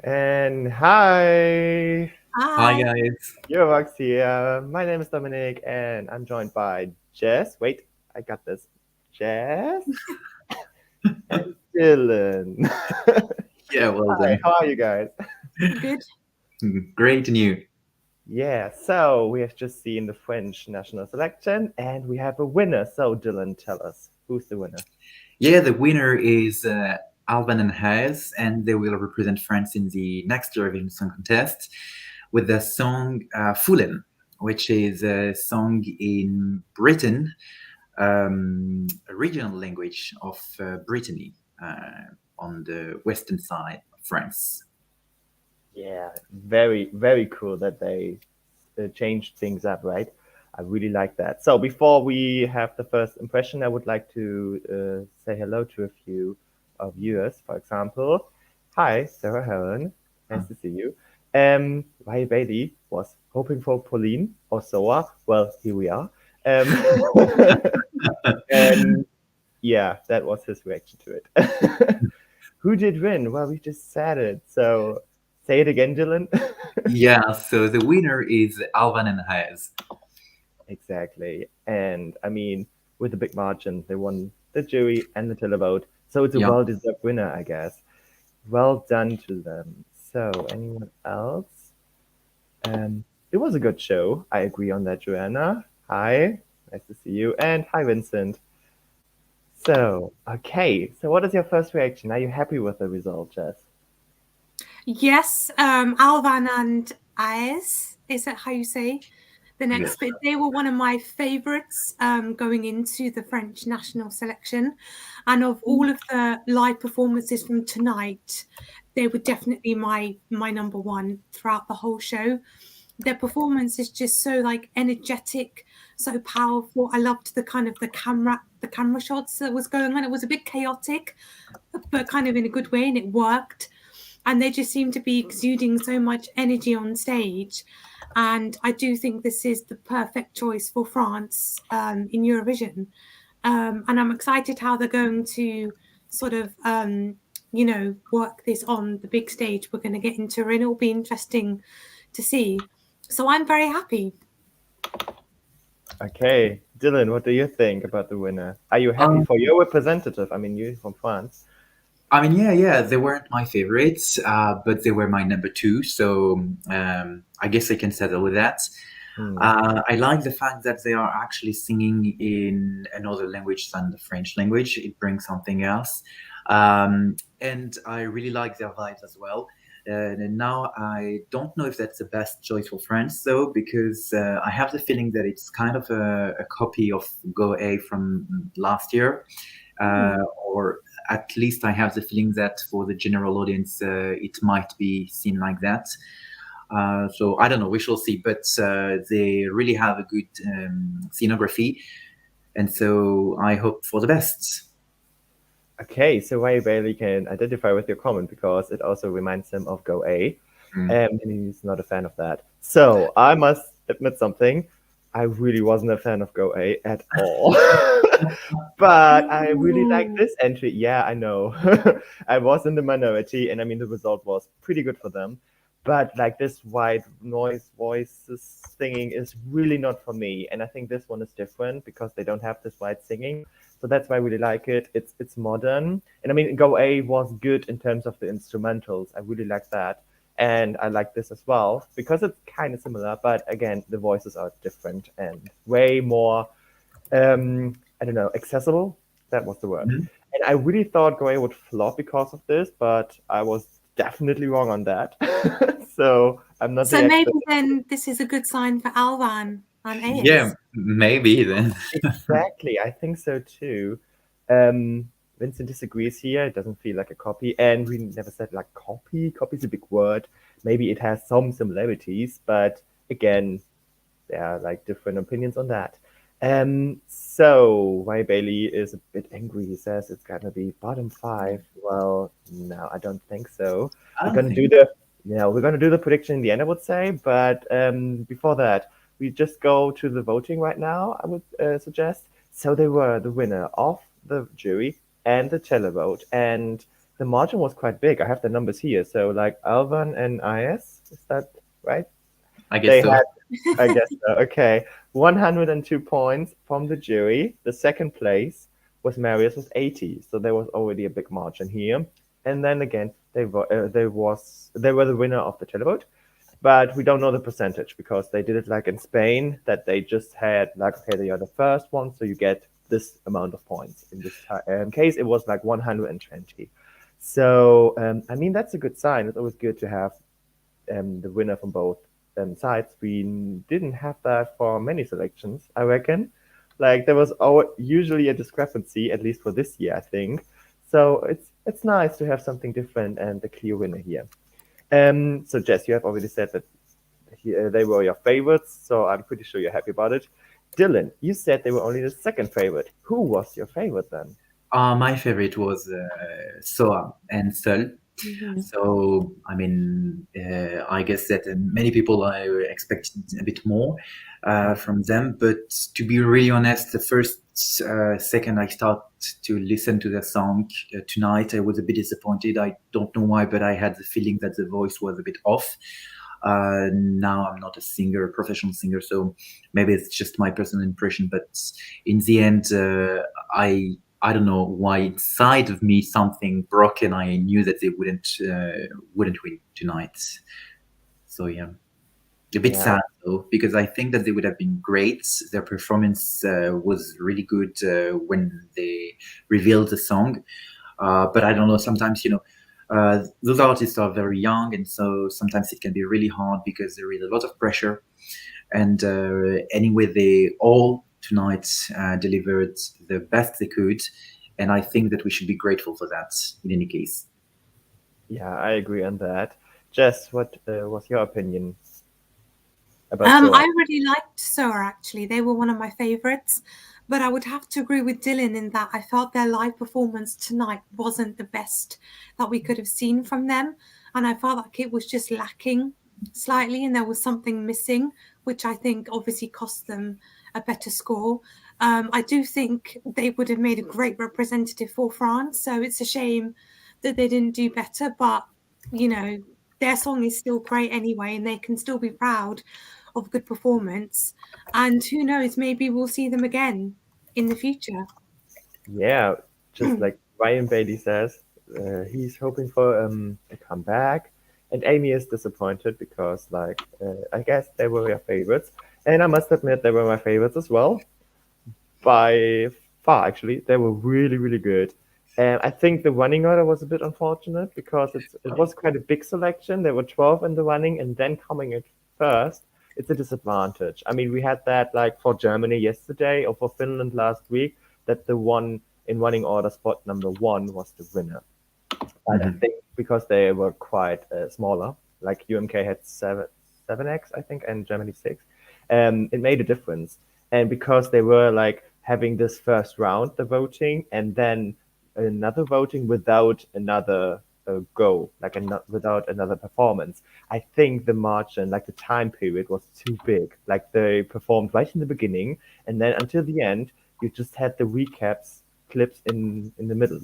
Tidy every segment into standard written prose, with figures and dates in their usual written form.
And hi, Hi Hi. guys. Eurovoxx here. My name is Dominic, and I'm joined by Jess. Wait, I got this. Jess and Dylan. Yeah, well Hi, done. how are you guys? Good. Great and you. Yeah, so we have just seen the French national selection, and we have a winner. So, Dylan, tell us who's the winner? Yeah, the winner is Alban and Hayes, and they will represent France in the next Eurovision Song Contest with the song Fulham, which is a song in Britain, a regional language of Brittany on the western side of France. Yeah, very, very cool that they changed things up, right? I really like that. So before we have the first impression, I would like to say hello to a few of viewers. For example, hi, Sarah Helen. Nice to see you. Rai Bailey was hoping for Pauline or Soa. Well, here we are. Um, and yeah, that was his reaction to it. Who did win? Well, we just said it. So say it again, Dylan. Yeah, so the winner is Alban and Hayes. Exactly. And I mean, with a big margin, they won the jury and the televote. So it's a Yeah. well-deserved winner, I guess. Well done to them. So, anyone else? It was a good show. I agree on that, Joanna. Hi, nice to see you. And hi, Vincent. So, okay. So, what is your first reaction? Are you happy with the result, Jess? Yes, Alvan and Aes, is that how you say the Yeah. next bit? They were one of my favourites going into the French national selection. And of all of the live performances from tonight, they were definitely my number one throughout the whole show. Their performance is just so like energetic, so powerful. I loved the camera shots that was going on. It was a bit chaotic, but kind of in a good way, and it worked. And they just seem to be exuding so much energy on stage. And I do think this is the perfect choice for France in Eurovision. And I'm excited how they're going to sort of, work this on the big stage. We're going to get in Turin. It'll be interesting to see. So I'm very happy. Okay. Dylan, what do you think about the winner? Are you happy Um, for your representative? I mean, you're from France. I mean, yeah, they weren't my favorites, but they were my number two, so I guess I can settle with that. Hmm. I like the fact that they are actually singing in another language than the French language. It brings something else. And I really like their vibes as well. And now I don't know if that's the best choice for France, though, because I have the feeling that it's kind of a copy of Go A from last year, Hmm. or at least I have the feeling that for the general audience, it might be seen like that. So I don't know. We shall see. But they really have a good scenography, and so I hope for the best. Okay, so Ray Bailey can identify with your comment because it also reminds him of Go A, Mm. and he's not a fan of that. So I must admit something. I really wasn't a fan of Go A at all. But I really like Ooh. this entry. Yeah, I know. I was in the minority, and I mean, the result was pretty good for them. But like this white noise voices singing is really not for me. And I think this one is different because they don't have this white singing. So that's why I really like it. It's modern. And I mean, Go A was good in terms of the instrumentals. I really like that. And I like this as well because it's kind of similar, but again, the voices are different and way more I don't know, accessible. That was the word. Mhm. And I really thought Goa would flop because of this, but I was definitely wrong on that. So I'm not the So maybe expert. then this is a good sign for Alvan and Yeah, Aes. maybe then. Exactly, I think so too. Um, Vincent disagrees here. It doesn't feel like a copy, and we never said like copy. Copy is a big word. Maybe it has some similarities, but again, there are like different opinions on that. So Ray Bailey is a bit angry. He says it's gonna be bottom five. Well, no, I don't think so. I We're don't gonna do think. the we're gonna do the prediction in the end, I would say. But before that, we just go to the voting right now. I would suggest. So they were the winner of the jury and the televote, and the margin was quite big. I have the numbers here. So like Alvan and IS, is that right? I They guess so. had, I guess so. Okay, 102 points from the jury. The second place was Marius with 80, so there was already a big margin here. And then again, they were the winner of the televote, but we don't know the percentage because they did it like in Spain, that they just had like, okay, they are the first one, so you get this amount of points. In this case, it was like 120. So I mean, that's a good sign. It's always good to have the winner from both sides. We didn't have that for many selections, I reckon. Like there was usually a discrepancy, at least for this year, I think. So it's nice to have something different and a clear winner here. So Jess, you have already said that they were your favorites, so I'm pretty sure you're happy about it. Dylan, you said they were only the second favorite. Who was your favorite then? My favorite was Soa and Sol. So, I mean, I guess that many people I expected a bit more from them. But to be really honest, the first second I start to listen to the song tonight, I was a bit disappointed. I don't know why, but I had the feeling that the voice was a bit off. Now I'm not a singer, a professional singer, so maybe it's just my personal impression. But in the end, I don't know why inside of me something broke, and I knew that they wouldn't win tonight. So yeah, a bit sad though, because I think that they would have been great. Their performance was really good when they revealed the song. But I don't know. Sometimes those artists are very young, and so sometimes it can be really hard because there is a lot of pressure. And anyway, they all tonight delivered the best they could, and I think that we should be grateful for that in any case. Yeah, I agree on that. Jess, what was your opinion about I really liked Soa, actually. They were one of my favorites, but I would have to agree with Dylan in that I felt their live performance tonight wasn't the best that we could have seen from them, and I felt like it was just lacking slightly, and there was something missing, which I think obviously cost them a better score. I do think they would have made a great representative for France, so it's a shame that they didn't do better, but their song is still great anyway, and they can still be proud of good performance. And who knows, maybe we'll see them again in the future. Yeah, just like Ryan Bailey says, he's hoping for a comeback, and Amy is disappointed because, like, I guess they were your favorites, and I must admit they were my favorites as well. By far, actually, they were really, really good. And I think the running order was a bit unfortunate because it was quite a big selection. There were 12 in the running, and then coming at first, it's a disadvantage. I mean, we had that like for Germany yesterday or for Finland last week, that the one in running order spot number one was the winner. But I think because they were quite smaller, like UMK had 7x, I think, and Germany 6, it made a difference. And because they were like having this first round, the voting, and then another voting without another go, like without another performance, I think the margin, like the time period, was too big. Like they performed right in the beginning, and then until the end, you just had the recaps clips in the middle,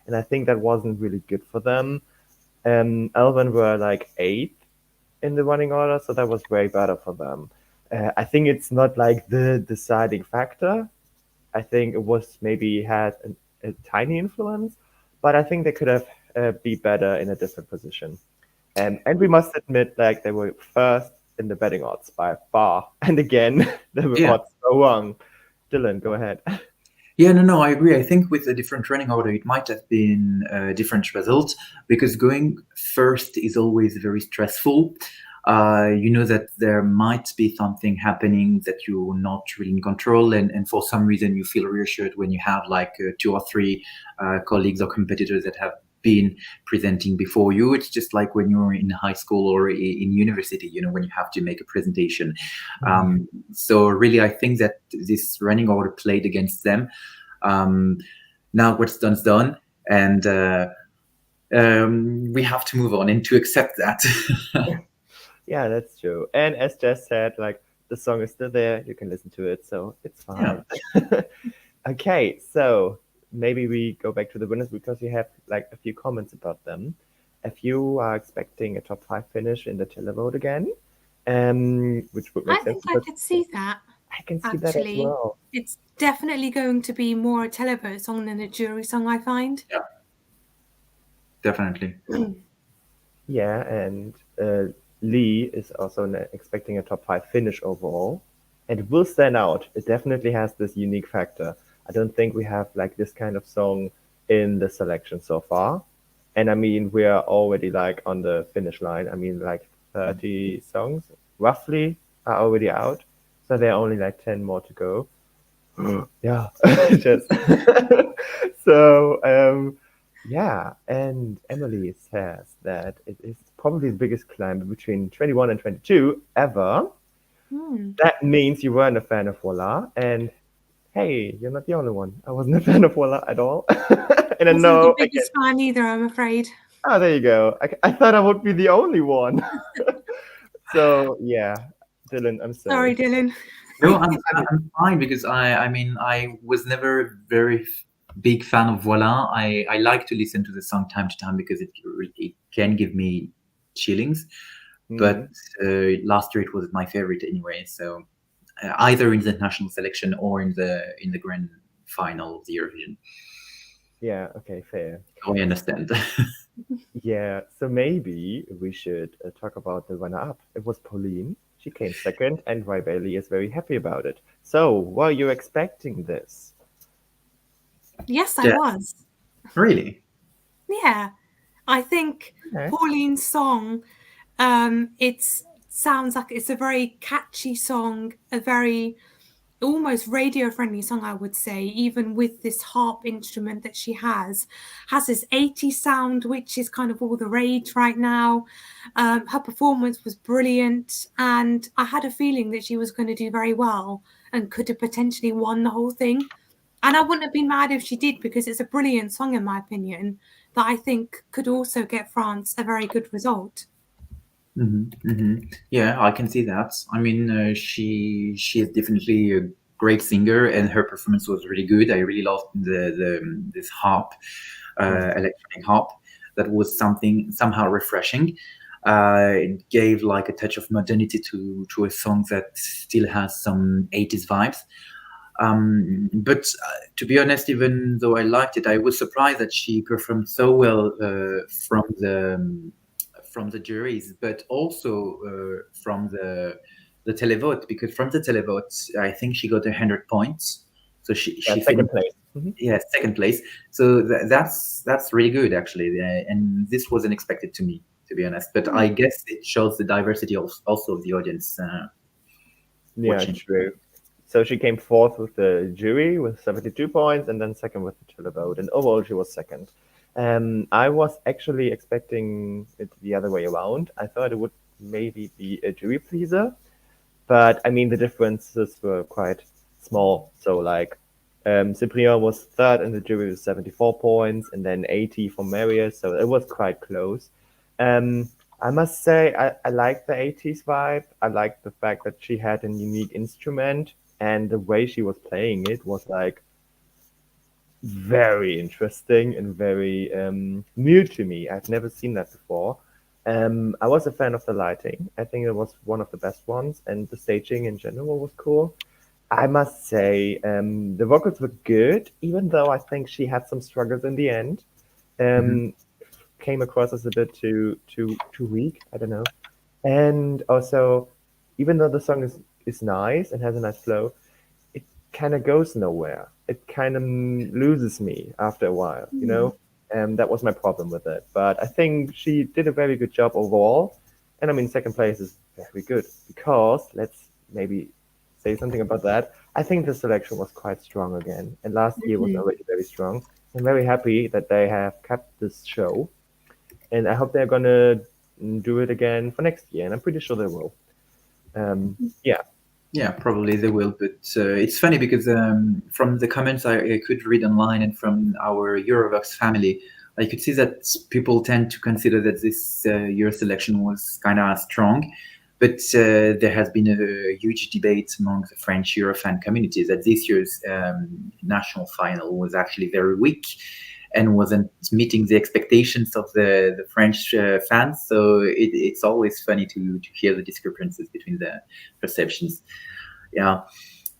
and I think that wasn't really good for them. Elven were like 8th in the running order, so that was way better for them. I think it's not like the deciding factor. I think it was maybe had a tiny influence, but I think they could have be better in a different position. And we must admit, like they were first in the betting odds by far, and again the odds are wrong. Dylan, go ahead. Yeah, no, I agree. I think with a different running order, it might have been a different result because going first is always very stressful. You know that there might be something happening that you're not really in control, and for some reason you feel reassured when you have like 2 or 3 colleagues or competitors that have been presenting before you. It's just like when you're in high school or in university, when you have to make a presentation. So really, I think that this running order played against them. Now what's done's done, and we have to move on and to accept that. Yeah, that's true. And as Jess said, like the song is still there, you can listen to it, so it's fine. Yeah. Okay, so maybe we go back to the winners because we have like a few comments about them. If you are expecting a top 5 finish in the televote again, which would make I sense think I could see that. I can see that as Actually, well. it's definitely going to be more a televote song than a jury song, I find. Yeah, definitely. Yeah, and Lee is also expecting a top 5 finish overall, and it will stand out. It definitely has this unique factor. I don't think we have like this kind of song in the selection so far. And I mean, we are already like on the finish line. I mean, like 30 songs roughly are already out. So there are only like 10 more to go. Yeah, just so yeah. And Emily says that it is probably the biggest climb between 21 and 22 ever. That means you weren't a fan of Voila, and hey, you're not the only one. I wasn't a fan of Voila at all. And I Wasn't know the biggest fan either, I'm afraid. oh, there you go. I thought I would be the only one. So yeah, Dylan, I'm Sorry, sorry. Dylan. No, I'm fine because I mean I was never a very big fan of Voila. I like to listen to the song time to time because it can give me chillings. But last year it was my favorite anyway. So either in the national selection or in the grand final of the Eurovision. Yeah. Okay. Fair. I understand. Yeah. So maybe we should talk about the runner-up. It was Pauline. She came second, and Roy Bailey is very happy about it. So, were you expecting this? Yes, I Yeah. was. Really? Yeah. I think Okay. Pauline's song, it sounds like it's a very catchy song, a very almost radio friendly song, I would say, even with this harp instrument that she has this 80s sound, which is kind of all the rage right now. Her performance was brilliant, and I had a feeling that she was going to do very well and could have potentially won the whole thing. And I wouldn't have been mad if she did, because it's a brilliant song, in my opinion, that I think could also get France a very good result. Yeah, I can see that. I mean, she is definitely a great singer, and her performance was really good. I really loved this harp, electronic harp. That was somehow refreshing. It gave like a touch of modernity to a song that still has some 80s vibes. But to be honest, even though I liked it, I was surprised that she performed so well from the juries, but also from the televote, because from the televote, I think she got 100 points. So she second place. Yeah, second place. So that's really good actually, and this wasn't expected to me, to be honest. But I guess it shows the diversity also of the audience. Yeah, watching. true. So she came fourth with the jury with 72 points, and then second with the televote, and overall she was second. I was actually expecting it the other way around. I thought it would maybe be a jury pleaser, but I mean the differences were quite small. So like Cyprien was third in the jury with 74 points, and then 80 for Marius, so it was quite close. I must say I like the 80s vibe. I like the fact that she had a unique instrument, and the way she was playing it was like very interesting and very new to me. I've never seen that before. I was a fan of the lighting. I think it was one of the best ones, and the staging in general was cool. I must say, the vocals were good, even though I think she had some struggles in the end. Came across as a bit too weak. I don't know. And also, even though the song is nice and has a nice flow, it kind of goes nowhere. It kind of loses me after a while, you know? And that was my problem with it. But I think she did a very good job overall. And I mean, second place is very good because let's maybe say something about that. I think the selection was quite strong again. And last year was already very strong. I'm very happy that they have kept this show. And I hope they're going to do it again for next year. And I'm pretty sure they will. Yeah. Yeah, probably they will. But it's funny because from the comments I could read online and from our Eurovoxx family, I could see that people tend to consider that this year's selection was kind of strong. But there has been a huge debate among the French Eurofan community that this year's national final was actually very weak and wasn't meeting the expectations of the French fans. So it's always funny to hear the discrepancies between the perceptions. Yeah.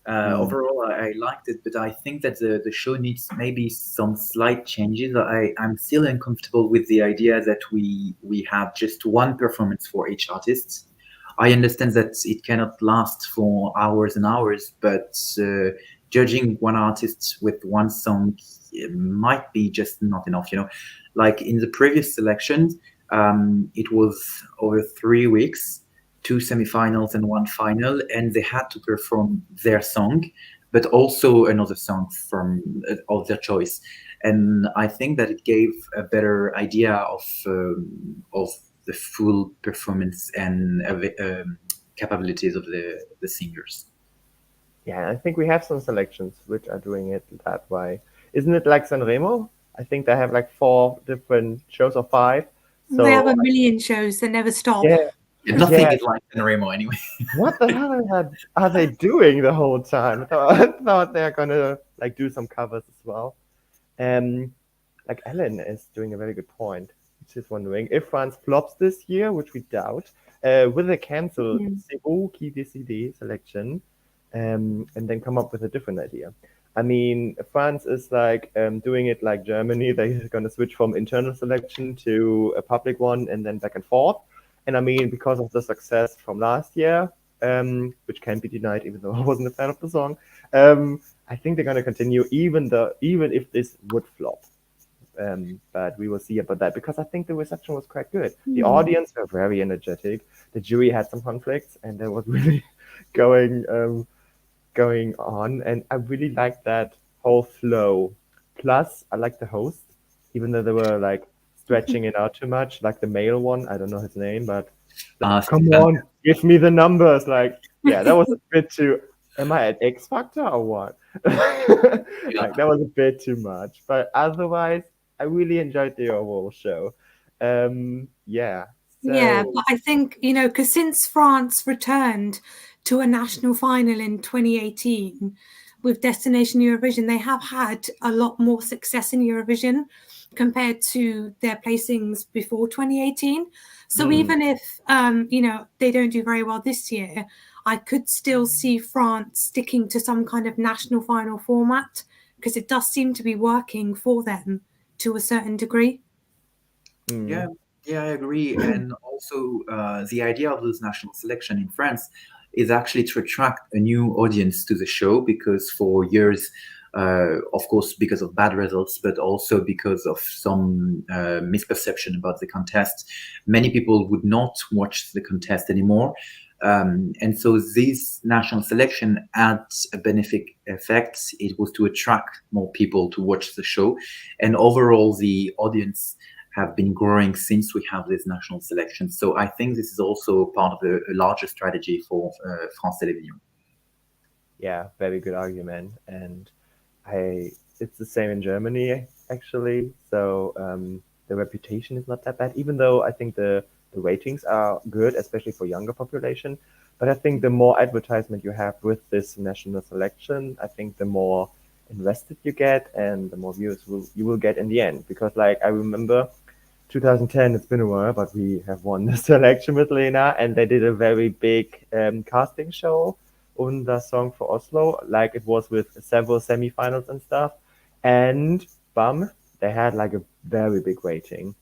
Overall, I liked it, but I think that the show needs maybe some slight changes. I'm still uncomfortable with the idea that we have just one performance for each artist. I understand that it cannot last for hours and hours, but judging one artist with one song might be just not enough, you know. Like in the previous selection, it was over 3 weeks, 2 semifinals and 1 final, and they had to perform their song, but also another song from of their choice. And I think that it gave a better idea of the full performance and capabilities of the singers. Yeah, I think we have some selections which are doing it that way. Isn't it like Sanremo? I think they have like 4 different shows or 5. So they have a million shows that never stop. yeah, Nothing Yeah. is like Sanremo anyway. what the hell are they doing the whole time? I thought they're gonna like do some covers as well. Like Ellen is doing a very good point. She's wondering if France flops this year, which we doubt, will they cancel C'est VOUS QUI DÉCIDEZ selection and then come up with a different idea? I mean, France is like doing it like Germany. They're going to switch from internal selection to a public one and then back and forth. And I mean, because of the success from last year, which can't be denied, even though I wasn't a fan of the song, I think they're going to continue even if this would flop. But we will see about that because I think the reception was quite good. The audience were very energetic. The jury had some conflicts, and there was really going on, and I really liked that whole flow. Plus, I liked the host, even though they were like stretching it out too much, like the male one. I don't know his name, but come on, give me the numbers. Like, yeah, that was a bit too. Am I at X Factor or what? Like that was a bit too much. But otherwise, I really enjoyed the overall show. Yeah. Yeah, but I think, you know, because since France returned to a national final in 2018 with Destination Eurovision, they have had a lot more success in Eurovision compared to their placings before 2018. So even if, you know, they don't do very well this year, I could still see France sticking to some kind of national final format because it does seem to be working for them to a certain degree. Yeah, I agree. And also, the idea of this national selection in France is actually to attract a new audience to the show because for years, of course, because of bad results, but also because of some misperception about the contest, many people would not watch the contest anymore. And so this national selection had a benefit effect. It was to attract more people to watch the show. And overall, the audience have been growing since we have this national selection. So I think this is also part of a larger strategy for France Télévisions. Yeah, very good argument. And it's the same in Germany, actually. So the reputation is not that bad, even though I think the ratings are good, especially for younger population. But I think the more advertisement you have with this national selection, I think the more invested you get and the more views you will get in the end. Because like I remember 2010, it's been a while, but we have won the selection with Lena, and they did a very big casting show on the song for Oslo, like it was with several semifinals and stuff. And bam, they had like a very big rating.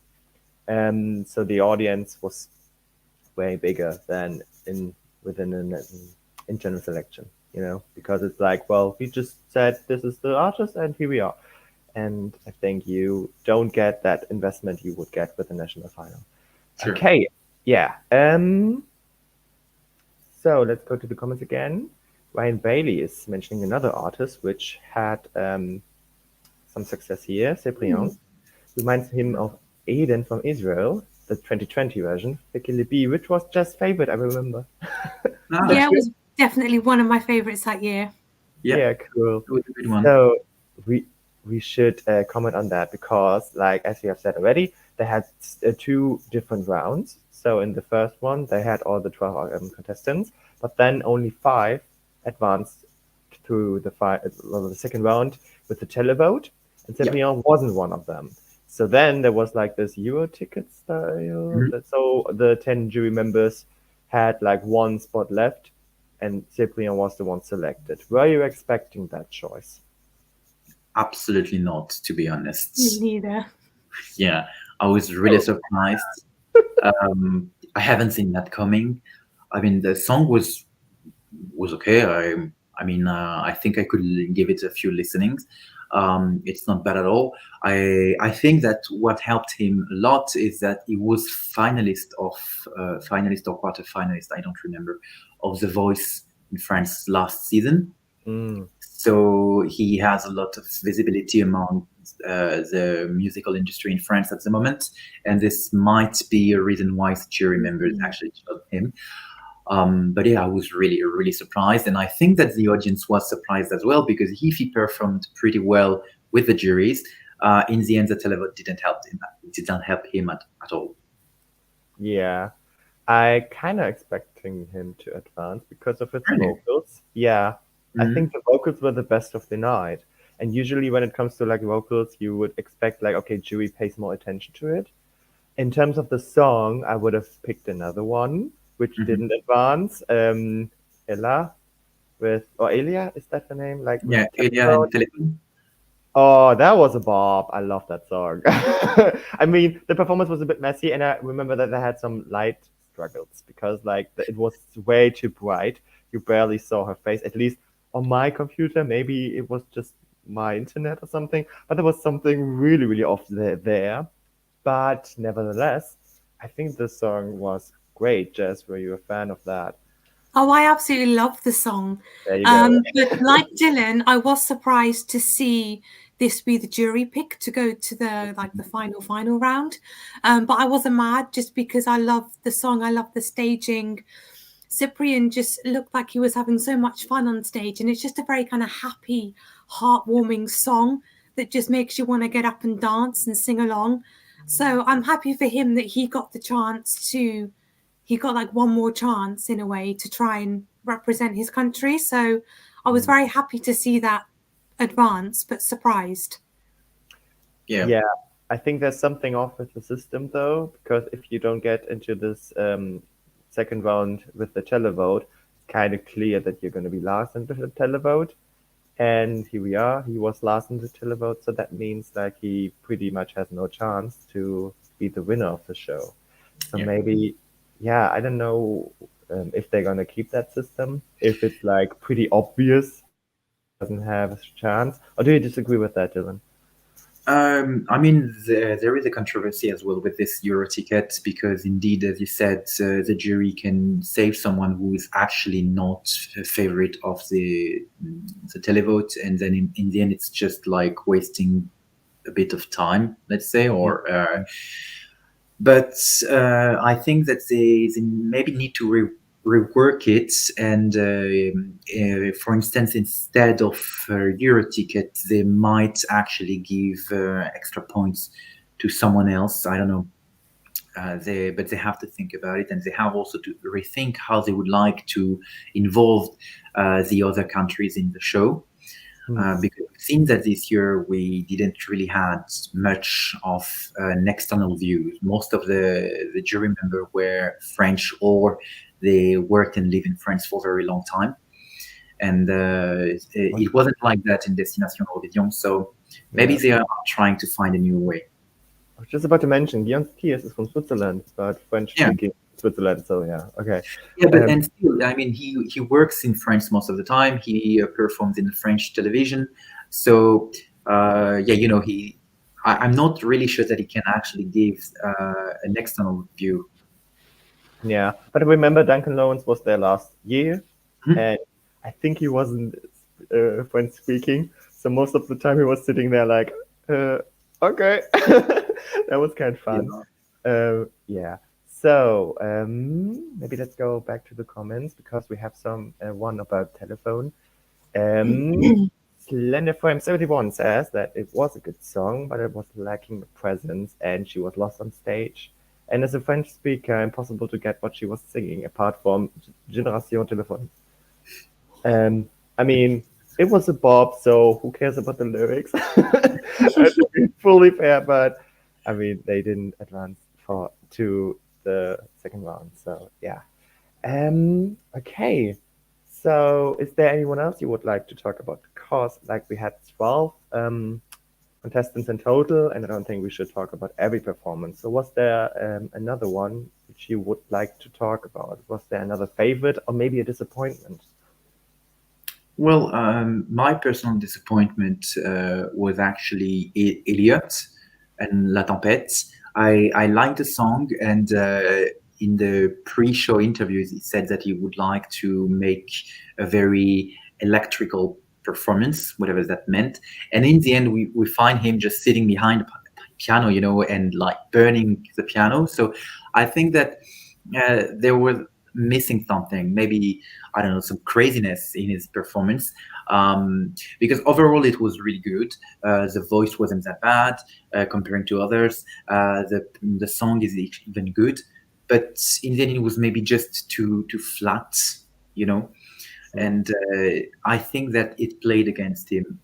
So the audience was way bigger than within an internal selection, you know, because it's like, well, we just said this is the artist and here we are. And I think you don't get that investment you would get with the national final. Sure. Okay, yeah. So let's go to the comments again. Ryan Bailey is mentioning another artist which had some success here. Cyprien reminds him of Aiden from Israel, the 2020 version, Vicky Libby, which was just favorite, I remember. Yeah, it was definitely one of my favorites that year. Yeah, cool. It was a good one. So we should comment on that because, like as we have said already, they had 2 different rounds. So in the first one, they had all the 12 contestants, but then only 5 advanced to the second round with the televote, and Cyprian wasn't one of them. So then there was like this Euro ticket style. So the 10 jury members had like 1 spot left, and Cyprian was the one selected. Were you expecting that choice? Absolutely not, to be honest. Me neither. Yeah, I was really surprised. I haven't seen that coming. I mean, the song was okay. I think I could give it a few listenings. It's not bad at all. I think that what helped him a lot is that he was finalist or quarter finalist, I don't remember, of The Voice in France last season. So he has a lot of visibility among the musical industry in France at the moment, and this might be a reason why the jury members actually chose him. But yeah, I was really, really surprised, and I think that the audience was surprised as well, because if he performed pretty well with the juries, in the end, the televote didn't help him. It didn't help him at all. Yeah, I kind of expecting him to advance because of his vocals. Yeah, I think the vocals were the best of the night. And usually when it comes to like vocals, you would expect like, okay, jury pays more attention to it. In terms of the song, I would have picked another one, which didn't advance. Ella Elia, is that the name? Like Elia and Philippe. Oh, that was a bop. I love that song. I mean, the performance was a bit messy, and I remember that they had some light struggles because like it was way too bright. You barely saw her face, at least on my computer. Maybe it was just my internet or something, but there was something really, really off there. But nevertheless, I think the song was great. Jess, were you a fan of that? Oh, I absolutely love the song. There you go. But like Dylan, I was surprised to see this be the jury pick to go to the final round. But I wasn't mad just because I love the song. I love the staging. Cyprian just looked like he was having so much fun on stage, and it's just a very kind of happy, heartwarming song that just makes you want to get up and dance and sing along. So I'm happy for him that he got the chance to, he got like one more chance in a way to try and represent his country. So I was very happy to see that advance, but surprised. Yeah, I think there's something off with the system though, because if you don't get into this second round with the televote, it's kind of clear that you're going to be last in the televote. And here we are. He was last in the televote, so that means like he pretty much has no chance to be the winner of the show. So maybe, I don't know if they're gonna keep that system. If it's like pretty obvious, doesn't have a chance, or do you disagree with that, Dylan? I mean, there is a controversy as well with this Euro ticket, because indeed, as you said, the jury can save someone who is actually not a favorite of the televote, and then in the end, it's just like wasting a bit of time, let's say, or. But I think that they maybe need to rework it, and for instance, instead of Euro ticket, they might actually give extra points to someone else. I don't know. But they have to think about it, and they have also to rethink how they would like to involve the other countries in the show. Because it seems that this year we didn't really had much of an external view. Most of the jury members were French, or they worked and lived in France for a very long time. And it wasn't like that in Destination Eurovision. So maybe they are trying to find a new way. I was just about to mention, Guillaume Kies is from Switzerland, but French-speaking Switzerland, so okay. Yeah, but and still, I mean, he works in France most of the time. He performs in French television. So, I'm not really sure that he can actually give an external view. Yeah, but remember Duncan Lawrence was there last year, and I think he wasn't French-speaking, so most of the time he was sitting there like, okay. That was kind of fun. So maybe let's go back to the comments, because we have some one about telephone. Slenderframe71 says that it was a good song, but it was lacking the presence and she was lost on stage. And as a French speaker, impossible to get what she was singing apart from Génération Téléphone. I mean, it was a bop, so who cares about the lyrics? To be fully fair, but I mean, they didn't advance to the second round, so yeah. Okay. So, is there anyone else you would like to talk about? Because, like, we had 12 contestants in total, and I don't think we should talk about every performance. So, was there another one which you would like to talk about? Was there another favorite or maybe a disappointment? Well, my personal disappointment was actually Elliot and La Tempête. I liked the song, and in the pre-show interviews, he said that he would like to make a very electrical performance, whatever that meant. And in the end, we find him just sitting behind the piano, you know, and like burning the piano. So I think that there was missing something, maybe, I don't know, some craziness in his performance, because overall it was really good. The voice wasn't that bad comparing to others. The song is even good, but in the end it was maybe just too flat, you know. And I think that it played against him.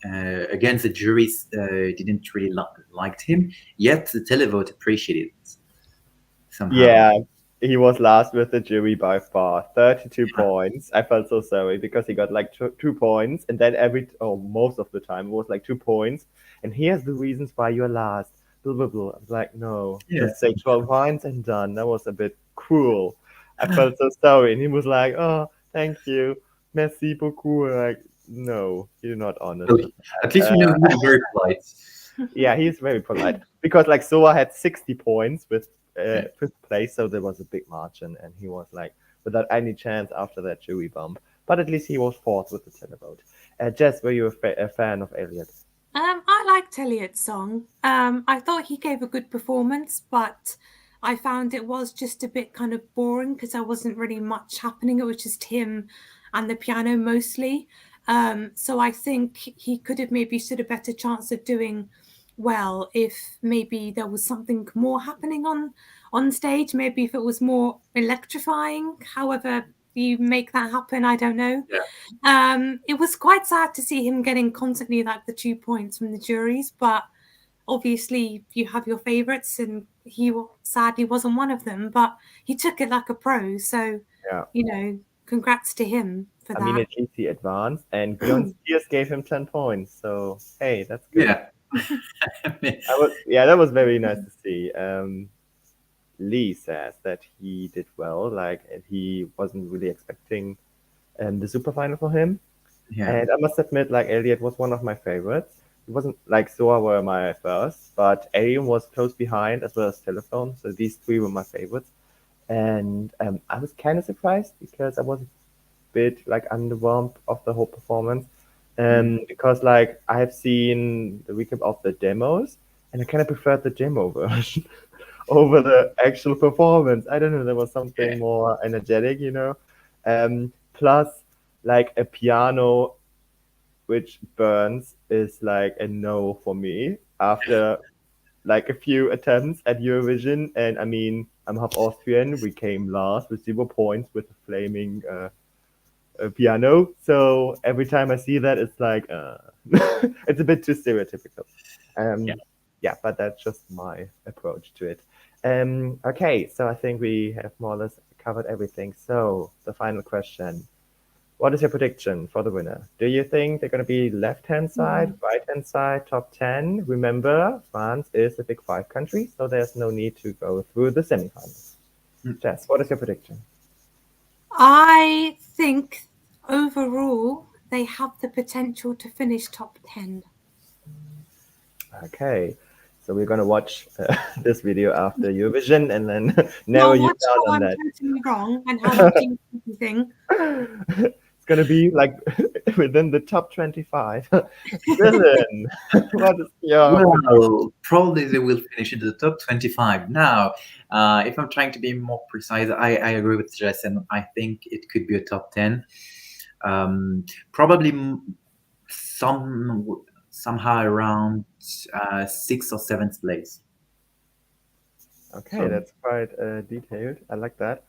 Against the juries, didn't really liked him. Yet the televote appreciated it somehow. Yeah, he was last with the jury by far, 32 points. I felt so sorry because he got like 2 points, and then most of the time it was like 2 points. And here's the reasons why you're last. Blah, blah, blah. I was like, no, just say 12 points and done. That was a bit cruel. I felt so sorry, and he was like, oh, thank you, merci beaucoup. Like, no, you're not honest. So, at least we know he's very polite. Yeah, he's very polite because like Soa had 60 points with fifth place, so there was a big margin, and he was like without any chance after that jury bump. But at least he was fourth with the televote. Jess, were you a fan of Elliot? I liked Elliot's song. I thought he gave a good performance, but I found it was just a bit kind of boring because there wasn't really much happening. It was just him and the piano mostly. So I think he could have maybe stood a better chance of doing well if maybe there was something more happening on stage. Maybe if it was more electrifying. However you make that happen, I don't know. It was quite sad to see him getting constantly like the 2 points from the juries, but obviously you have your favorites, and he sadly wasn't one of them, but he took it like a pro, so Yeah. you know, congrats to him for that. I mean, at least he advanced, and Beyond Spears gave him 10 points, so hey, that's good. That was very nice to see. Lee says that he did well, like, and he wasn't really expecting the super final for him. And I must admit, like, Elliot was one of my favorites. It wasn't like Soa were my first, but Alien was close behind, as well as Telephone. So these three were my favorites. And I was kind of surprised because I was a bit like underwhelmed of the whole performance. Because like I have seen the recap of the demos, and I kind of preferred the demo version over the actual performance. I don't know, there was something more energetic, you know. Plus, like a piano which burns is like a no for me after like a few attempts at Eurovision. And I mean, I'm half Austrian. We came last with 0 points with a flaming piano. So every time I see that, it's like it's a bit too stereotypical. Yeah, but that's just my approach to it. Okay, so I think we have more or less covered everything. So the final question. What is your prediction for the winner? Do you think they're going to be left-hand side, right-hand side, top 10? Remember, France is a big 5 country, so there's no need to go through the semifinals. Jess, what is your prediction? I think overall they have the potential to finish top 10. Okay, so we're going to watch this video after Eurovision and then narrow you down on that. I'm totally wrong and how do you think? It's going to be like within the top 25. Dylan, what is your... Well, probably they will finish into the top 25. Now, if I'm trying to be more precise, I agree with Jess, and I think it could be a top 10. Probably somehow around 6th or 7th place. Okay, So- that's quite detailed. I like that.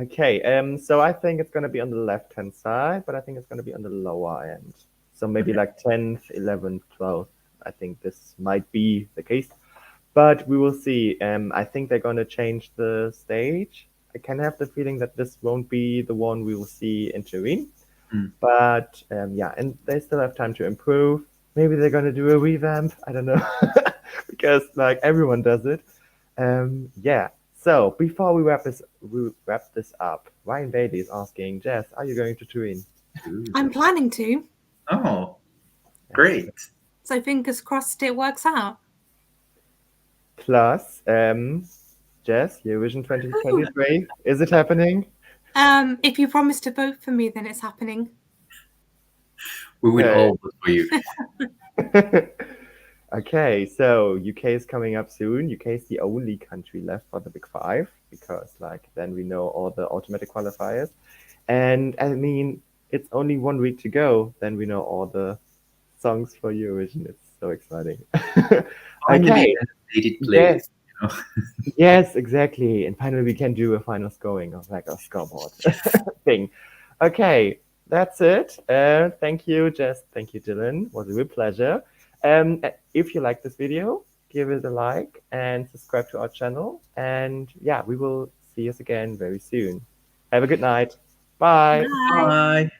Okay, so I think it's gonna be on the left-hand side, but I think it's gonna be on the lower end. So maybe Okay. like 10th, 11th, 12th. I think this might be the case, but we will see. I think they're gonna change the stage. I can have the feeling that this won't be the one we will see in Turin. Mm. But yeah, and they still have time to improve. Maybe they're gonna do a revamp. I don't know, because like everyone does it. Yeah. So before we wrap this up, Ryan Bailey is asking, Jess, are you going to Turin? Ooh. I'm planning to. Oh, great. So fingers crossed it works out. Plus, Jess, Eurovision 2023, is it happening? If you promise to vote for me, then it's happening. We will Okay. all vote for you. Okay, so UK is coming up soon. UK is the only country left for the Big Five because, like, then we know all the automatic qualifiers. And I mean, it's only 1 week to go. Then we know all the songs for Eurovision. It's so exciting. Finally, Okay. an updated place. You know? Yes, exactly. And finally, we can do a final scoring of like a scoreboard thing. Okay, that's it. Thank you, Jess. Thank you, Dylan. It was a real pleasure. If you like this video, give it a like and subscribe to our channel. And yeah, we will see us again very soon. Have a good night. Bye. Bye. Bye.